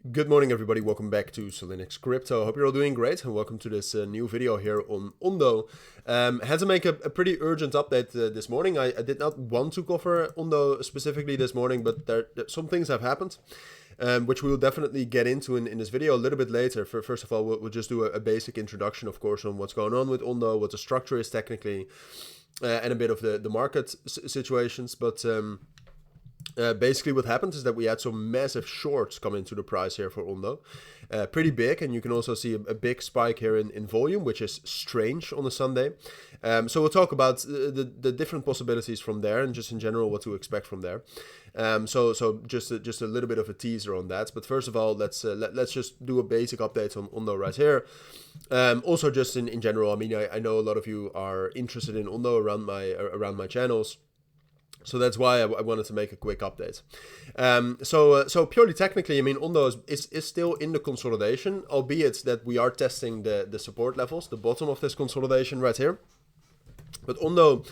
Good morning, everybody. Welcome back to Cilinix Crypto. Hope you're all doing great, and welcome to this new video here on Ondo. Had to make a pretty urgent update this morning. I did not want to cover Ondo specifically this morning, but some things have happened, which we will definitely get into in this video a little bit later. First of all, we'll just do a basic introduction, of course, on what's going on with Ondo, what the structure is technically, and a bit of the market situations. But basically what happened is that we had some massive shorts come into the price here for Ondo. Pretty big, and you can also see a big spike here in volume, which is strange on a Sunday. So we'll talk about the different possibilities from there, and just in general what to expect from there. So just a little bit of a teaser on that. But first of all, let's just do a basic update on Ondo right here. Also just in general, I mean, I know a lot of you are interested in Ondo around my channels. So that's why I wanted to make a quick update. So purely technically, I mean, Ondo is still in the consolidation, albeit that we are testing the support levels, the bottom of this consolidation right here. But Ondo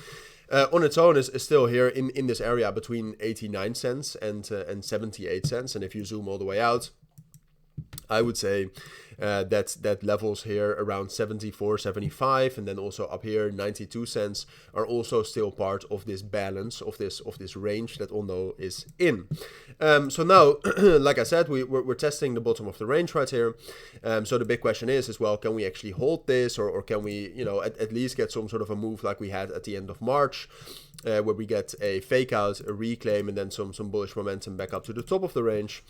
on its own is still here in this area between 89 cents and 78 cents. And if you zoom all the way out, I would say that levels here around 74, 75, and then also up here 92 cents are also still part of this balance of this range that Ondo is in. So now, like I said, we're testing the bottom of the range right here. So the big question is well, can we actually hold this, or can we, at least get some sort of a move like we had at the end of March? Where we get a fake out, a reclaim, and then some bullish momentum back up to the top of the range.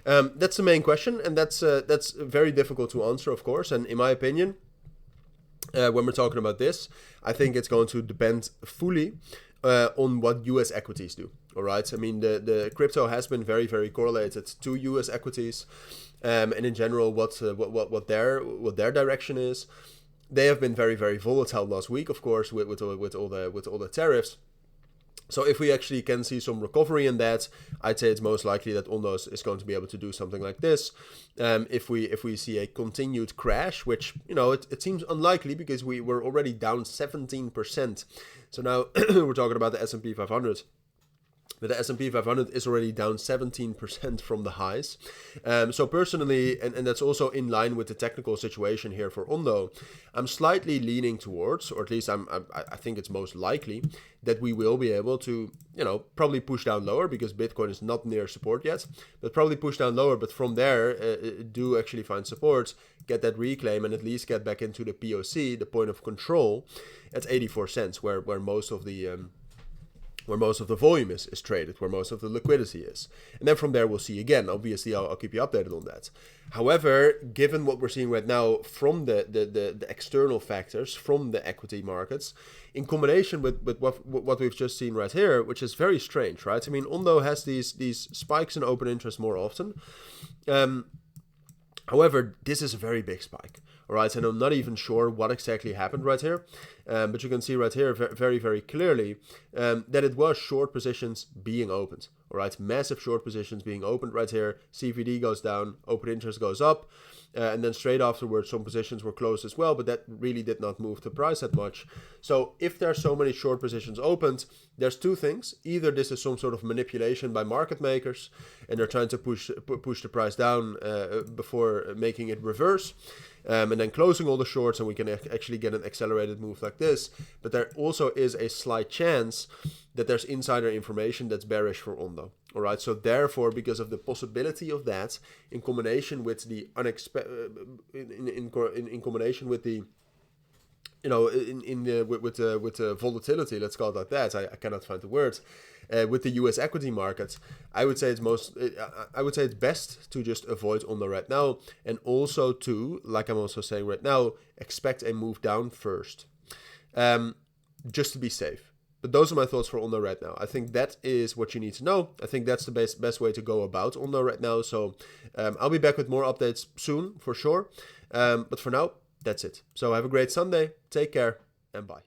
That's the main question, and that's very difficult to answer, of course. And in my opinion, when we're talking about this, I think it's going to depend fully on what U.S. equities do. All right, I mean the crypto has been very, very correlated to U.S. equities, and in general, what their direction is. They have been very, very volatile last week, of course, with all the tariffs. So if we actually can see some recovery in that, I'd say it's most likely that Ondo is going to be able to do something like this. If we see a continued crash, which it seems unlikely because we were already down 17%. So now we're talking about the S&P 500. But the S&P 500 is already down 17% from the highs. So personally, and that's also in line with the technical situation here for Ondo, I'm slightly leaning towards, or at least I think it's most likely, that we will be able to, probably push down lower, because Bitcoin is not near support yet, but probably push down lower. But from there, do actually find support, get that reclaim, and at least get back into the POC, the point of control, at 84 cents, where most of the volume is traded, where most of the liquidity is. And then from there, we'll see again. Obviously, I'll keep you updated on that. However, given what we're seeing right now from the external factors, from the equity markets, in combination with what we've just seen right here, which is very strange, right? I mean, Ondo has these spikes in open interest more often. However, this is a very big spike. All right, and I'm not even sure what exactly happened right here, but you can see right here very, very clearly that it was short positions being opened. All right, massive short positions being opened right here. CVD goes down, open interest goes up, and then straight afterwards some positions were closed as well, but that really did not move the price that much. So if there's so many short positions opened, there's two things. Either this is some sort of manipulation by market makers, and they're trying to push the price down before making it reverse, and then closing all the shorts, and we can actually get an accelerated move like this. But there also is a slight chance that there's insider information that's bearish for Ondo. All right, so therefore, because of the possibility of that, in combination with the in combination with the with the volatility, let's call it like that. I cannot find the word. With the U.S. equity markets, I would say it's best to just avoid Ondo right now, and also to, like I'm also saying right now, expect a move down first, just to be safe. But those are my thoughts for Ondo right now. I think that is what you need to know. I think that's the best way to go about Ondo right now. So I'll be back with more updates soon, for sure. But for now, that's it. So have a great Sunday. Take care, and bye.